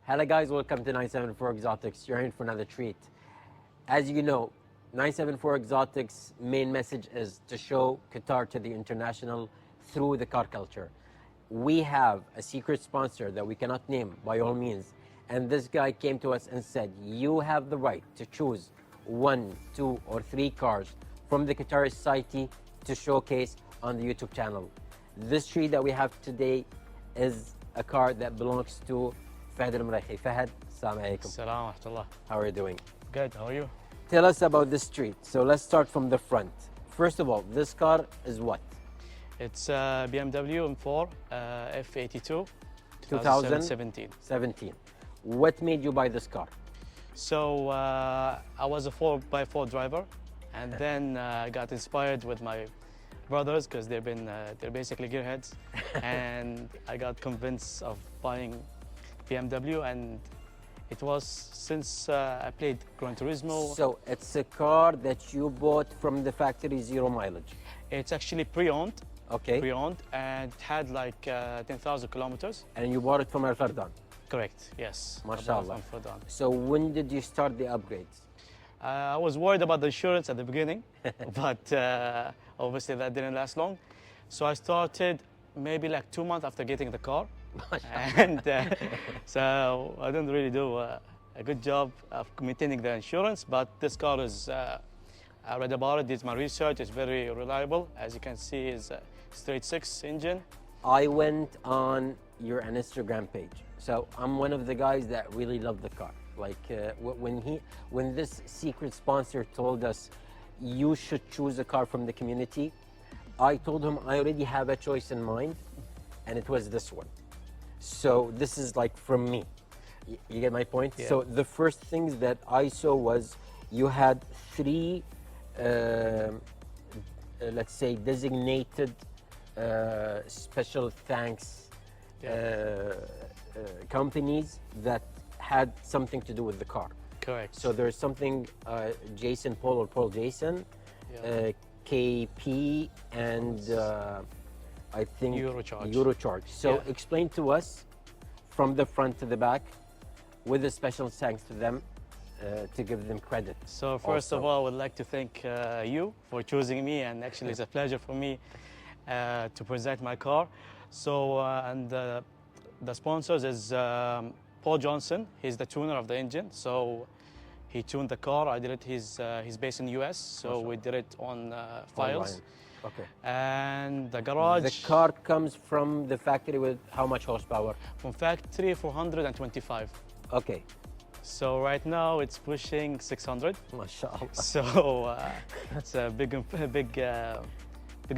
Hello guys, welcome to 974 Exotics. You're in for another treat. As you know, 974 Exotics' main message is to show Qatar to the international through the car culture. We have a secret sponsor that we cannot name by all means, and this guy came to us and said, you have the right to choose 1, 2, or 3 cars from the Qatari society to showcase on the YouTube channel. This treat that we have today is a car that belongs to Fahad al-Maraikhi. Fahad, assalamu alaikum. Assalamu wa rahmatullah. How are you doing? Good, how are you? Tell us about this street. So let's start from the front. First of all, this car is what? It's BMW M4 F82 2017. 2017. What made you buy this car? So I was a 4x4 driver, and then I got inspired with my brothers because they're basically gearheads, and I got convinced of buying BMW, and it was since I played Gran Turismo. So it's a car that you bought from the factory, 0 mileage. It's actually pre-owned. Okay. Pre-owned, and it had like 10,000 kilometers. And you bought it from Al Fardan. Correct, yes. MashaAllah. From Fardan. So when did you start the upgrades? I was worried about the insurance at the beginning, but obviously that didn't last long. So I started maybe like 2 months after getting the car. And so I didn't really do a good job of maintaining the insurance, but this car is, I read about it, did my research, it's very reliable. As you can see, it's a straight 6 engine. I went on your Instagram page. So I'm one of the guys that really love the car. Like when this secret sponsor told us you should choose a car from the community, I told him I already have a choice in mind, and it was this one. So this is like from me. You get my point? Yeah. So the first things that I saw was you had 3, let's say, designated special thanks companies that had something to do with the car. Correct. So there's something Jason Paul or Paul Jason, KP, and I think Eurocharge. So explain to us from the front to the back, with a special thanks to them, to give them credit. So first of all, I would like to thank you for choosing me, and actually it's a pleasure for me to present my car. So and the sponsors is Paul Johnson. He's the tuner of the engine. So he tuned the car. I did it. He's based in the US, so we did it on files. Online. Okay. And the garage. The car comes from the factory with how much horsepower? From factory, 425. Okay. So right now it's pushing 600. MashaAllah. So that's a big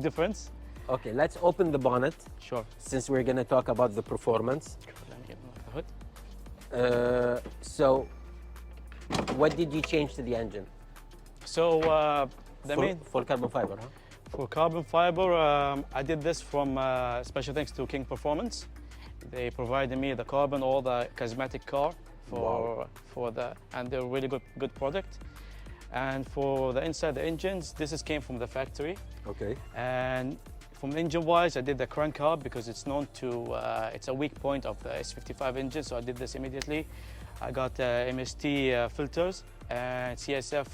difference. Okay, let's open the bonnet. Sure. Since we're going to talk about the performance. Let me get the hood. So, what did you change to the engine? So full carbon fiber, huh? For carbon fiber, I did this from special thanks to King Performance. They provided me the carbon, all the cosmetic car and they're really good product. And for the inside the engines, came from the factory. Okay. And from engine-wise, I did the crank hub because it's known to, it's a weak point of the S55 engine, so I did this immediately. I got MST filters and CSF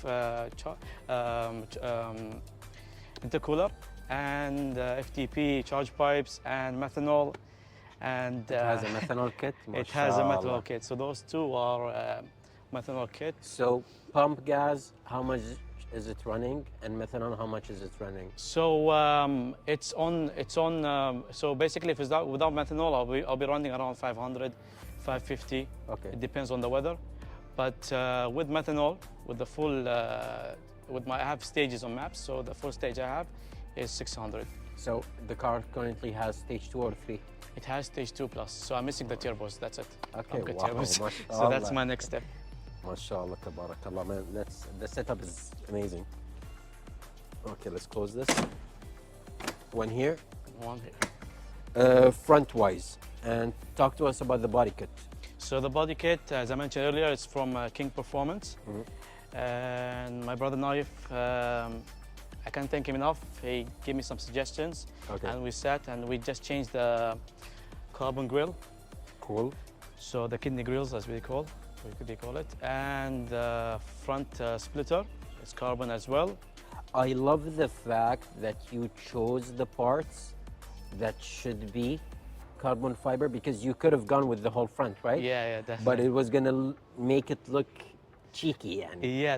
intercooler and FTP Charge Pipes and Methanol. And it has a methanol kit? It has a methanol kit, so those two are methanol kit. So pump gas, how much is it running, and methanol, how much is it running? So it's on. So basically, if it's without methanol, I'll be running around 500, 550. Okay. It depends on the weather. But with methanol, with the full, I have stages on maps. So the full stage I have is 600. So the car currently has stage 2 or 3? It has stage 2 plus. So I'm missing the turbos. That's it. Okay. Wow. Turbos. So that's my next step. MashaAllah, tabarakallah, man. The setup is amazing. Okay, let's close this. One here. One here. Front-wise, and talk to us about the body kit. So the body kit, as I mentioned earlier, it's from King Performance. And my brother Naif, I can't thank him enough. He gave me some suggestions, and we sat and we just changed the carbon grille. Cool. So the kidney grills, as we call it, and front splitter is carbon as well. I love the fact that you chose the parts that should be carbon fiber, because you could have gone with the whole front, right? Yeah, definitely. But it was gonna make it look cheeky, and Yeah,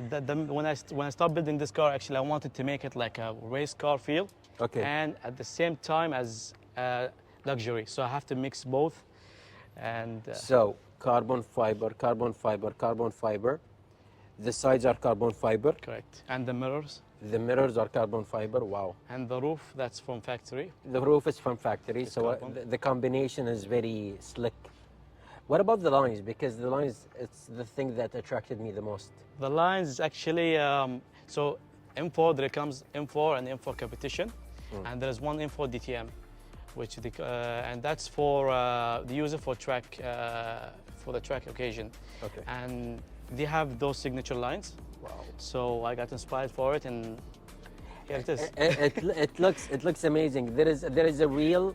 when I started building this car, actually, I wanted to make it like a race car feel, okay. and at the same time as luxury. So I have to mix both, and So carbon fiber, carbon fiber, carbon fiber. The sides are carbon fiber. correct. And the mirrors, The mirrors are carbon fiber. Wow. and the roof, that's from factory. The roof is from factory, It's so carbon. the combination is very slick. What about the lines? Because the lines, it's the thing that attracted me the most. The lines is actually so M4. There comes M4 and M4 competition, and there is one M4 DTM, which and that's for the user for the track occasion. Okay. And they have those signature lines. Wow. So I got inspired for it, and here it is. It looks amazing. There is a reel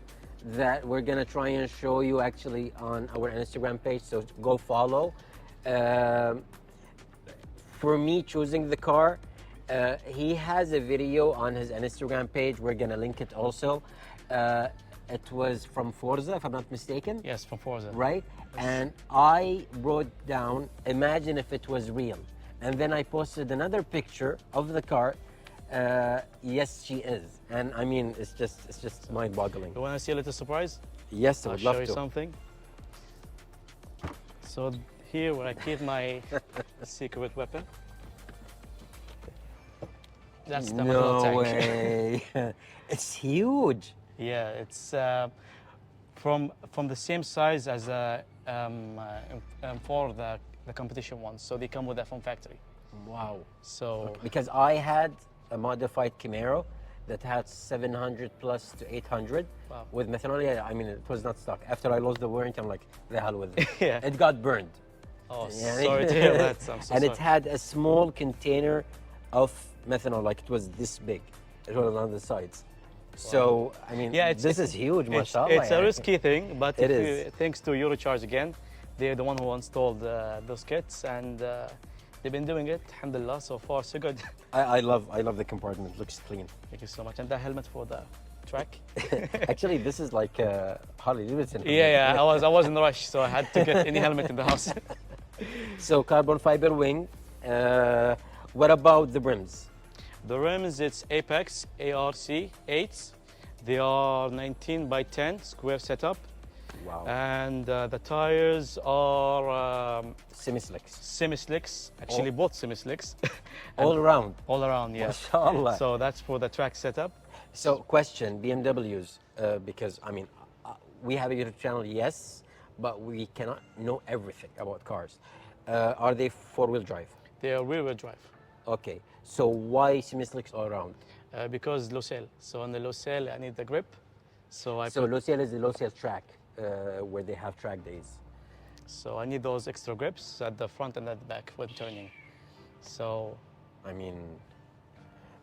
that we're gonna try and show you actually on our Instagram page. So go follow. For me choosing the car, he has a video on his Instagram page. We're gonna link it also. It was from Forza, if I'm not mistaken. Yes, from Forza. Right? And I wrote down, imagine if it was real. And then I posted another picture of the car. Yes, she is. And I mean, it's just mind-boggling. You want to see a little surprise? Yes, I I'll would show love you to. something. So here where I keep my secret weapon. That's the Methanol No tank. way. It's huge. Yeah, it's from the same size as for the competition ones. So they come with that from factory. Wow. So Because I had a modified Camaro that had 700 plus to 800 Wow. with methanol. Yeah, I mean, it was not stock. After I lost the warranty, I'm like, the hell with it. Yeah. It got burned. oh, Yeah. sorry to hear that. I'm so And sorry. it had a small container of methanol, like it was this big. It was on the sides. So, I mean, Yeah, this is huge, mashallah. It's a يعني. risky thing, but It if is. thanks to Eurocharge again, they're the one who installed those kits, and they've been doing it, alhamdulillah, so far so good. I love the compartment. It looks clean. Thank you so much. And the helmet for the track. Actually, this is like Harley Davidson. Yeah, I was in a rush, so I had to get any helmet in the house. So carbon fiber wing. What about the brims? The rims, it's Apex ARC 8s. They are 19 by 10 square setup. Wow. And the tires are Semi-slicks. semi-slicks, actually both semi-slicks. All around. All around, yeah. Mashallah. So that's for the track setup. So question, BMWs, because I mean, we have a YouTube channel, yes, but we cannot know everything about cars. Are they four-wheel drive? They are rear-wheel drive. Okay, so why semi-slicks all around? Because low sail. So on the low sail, I need the grip. So I So low sail is the low sail track, where they have track days. So I need those extra grips at the front and at the back when turning. So I mean,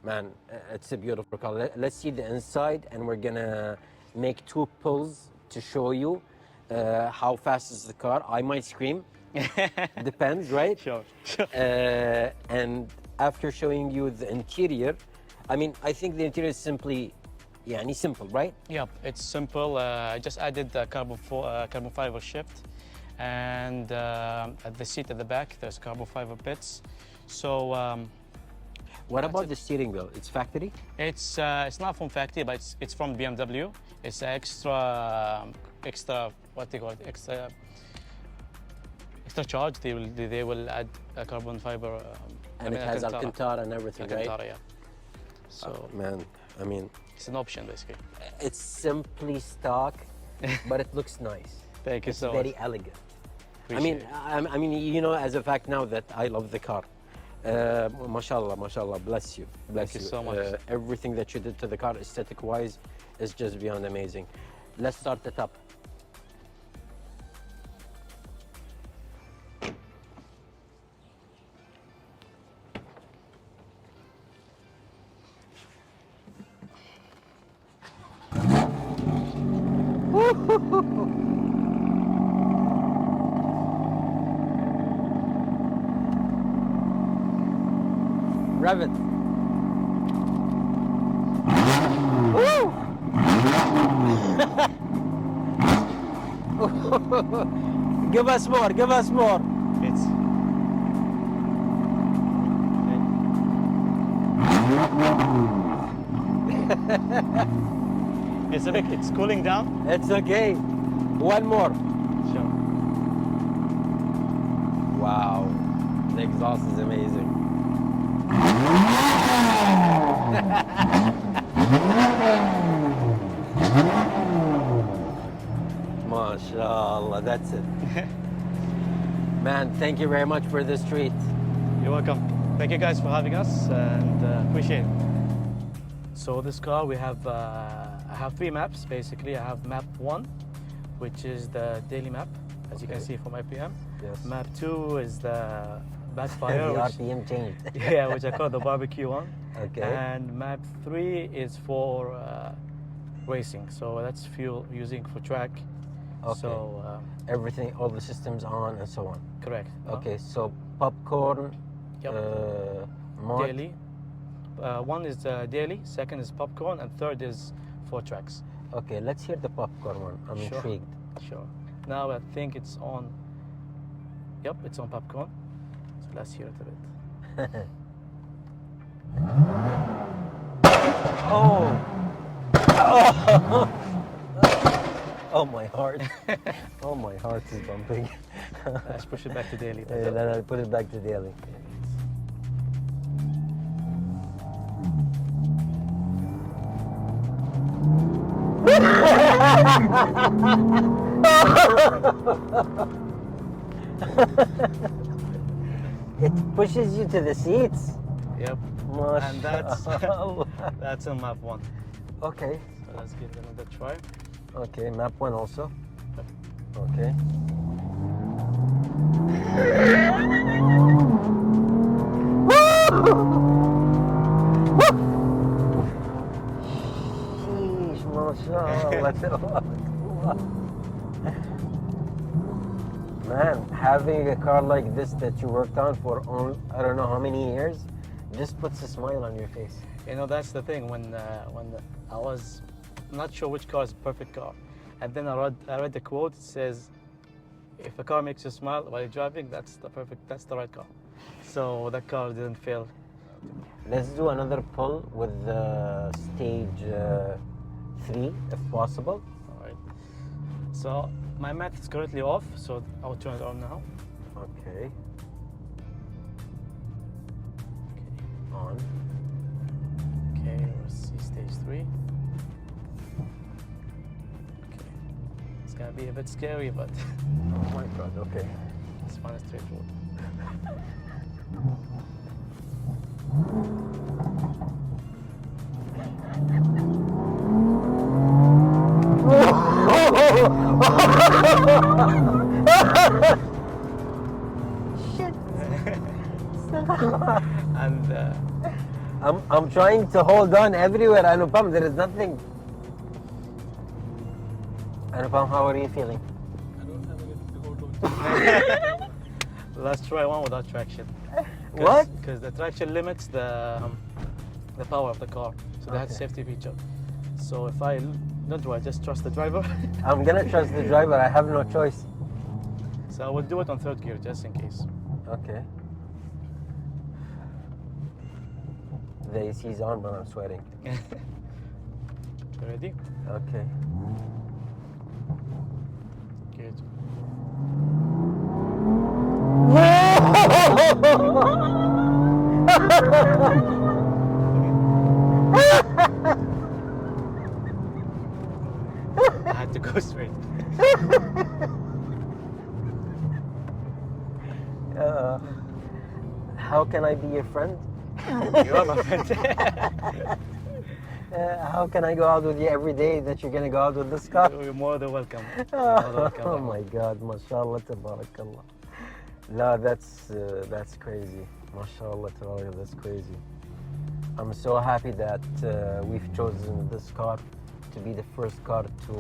man, it's a beautiful car. Let's see the inside, and we're gonna make two pulls to show you how fast is the car. I might scream. Depends, right? sure. And after showing you the interior, I mean, I think the interior is simply, يعني simple, right? Yep, it's simple. I just added the carbon fiber shift, and at the seat at the back, there's carbon fiber bits. So What about the steering wheel? It's factory? it's not from factory, but it's from BMW. It's extra what they call it, extra charge. They will add a carbon fiber. And it has Alcantara and everything, right? Alcantara, yeah. So Man, I mean, it's an option basically. it's simply stock, but it looks nice. Thank you It's so very much. elegant. Appreciate it. I mean, you know, as a fact now that I love the car. Mashallah, mashallah, bless you. Bless Thank you so much. Everything that you did to the car, aesthetic-wise, is just beyond amazing. Let's start the top. Rev it. Woo! Give us more, give us more. It's it's a bit, it's cooling down. It's okay. One more. Sure. Wow. The exhaust is amazing. MashaAllah, that's it. Man, thank you very much for this treat. You're welcome. Thank you guys for having us and appreciate it. So this car we have, I have 3 maps basically. I have map 1, which is the daily map, as you can see from IPM. Yes. Map 2 is the backfire, The which, RPM changed. yeah, which I call the barbecue one. Okay. And map 3 is for racing, so that's fuel using for track. Okay. So Everything, all the systems on and so on. correct. Okay, so popcorn, Yep. mod. Daily. One is daily, second is popcorn, and third is for tracks. Okay, let's hear the popcorn one. I'm Sure. intrigued. Sure. Now I think it's on. Yep, it's on popcorn. So let's hear it a bit. Oh! Oh! Oh, my heart. Oh, my heart is bumping. Let's push it back to daily. Then I'll put it back to daily. It pushes you to the seats. Yep. And that's on map 1. Okay. So let's give it another try. Okay, map 1 also. Yep. Okay. Sheesh, mashallah. Man, having a car like this that you worked on for I don't know how many years just puts a smile on your face. You know, that's the thing. When I was not sure which car is the perfect car, and then I read the quote. It says, "If a car makes you smile while you're driving, that's the right car." So that car didn't fail. Let's do another pull with the stage 3 if possible. All right. So my mat is currently off, so I'll turn it on now. Okay. On. Okay, let's see stage 3. Okay. It's gonna be a bit scary, but Oh my god, okay. it's fine, it's straightforward. Shit. And I'm trying to hold on everywhere, Anupam. There is nothing. Anupam, how are you feeling? I don't have anything to hold on. let's try one without traction. What? Because the traction limits the power of the car, so they have Okay. safety feature. So if I don't do, I just trust the driver. I'm gonna trust the driver. I have no choice. So I will do it on 3rd gear just in case. Okay. The AC is on, but I'm sweating. You ready? Okay. Good. I had to go straight. How can I be your friend? You are my friend. How can I go out with you every day that you're gonna go out with this car? You're more than welcome. You're more than welcome. Oh my God, mashallah, tabarakallah. No, that's crazy. Mashallah, tabarakallah, that's crazy. I'm so happy that we've chosen this car to be the first car to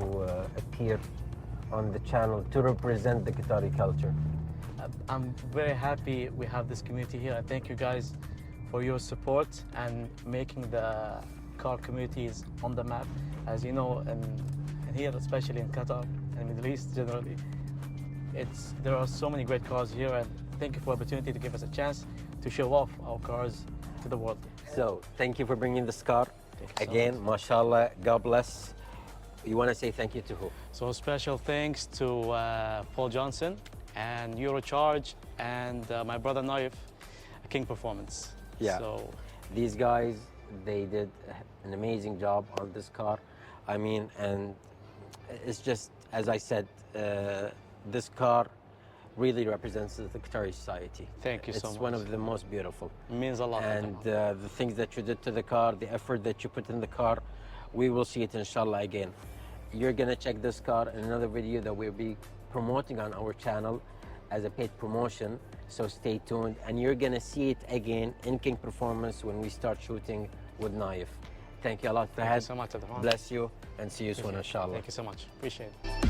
appear on the channel to represent the Qatari culture. I'm very happy we have this community here. I thank you guys for your support and making the car communities on the map. As you know, and here, especially in Qatar and Middle East generally, there are so many great cars here, and thank you for the opportunity to give us a chance to show off our cars to the world. So thank you for bringing this car. Thank you so Again, mashallah, God bless. You want to say thank you to who? So special thanks to Paul Johnson and Eurocharge and my brother Naif, King Performance. Yeah. So These guys, they did an amazing job on this car. I mean, and it's just, as I said, this car really represents the Qatari society. Thank you so It's much. one of the most beautiful. it means a lot. And the things that you did to the car, the effort that you put in the car, we will see it inshallah again. You're gonna check this car in another video that we'll be promoting on our channel as a paid promotion, so stay tuned. And you're gonna see it again in King Performance when we start shooting with Naif. Thank you a lot, Thank Fahad. you so much, Adhan. Bless you and see you soon inshallah. Thank you so much. Appreciate it.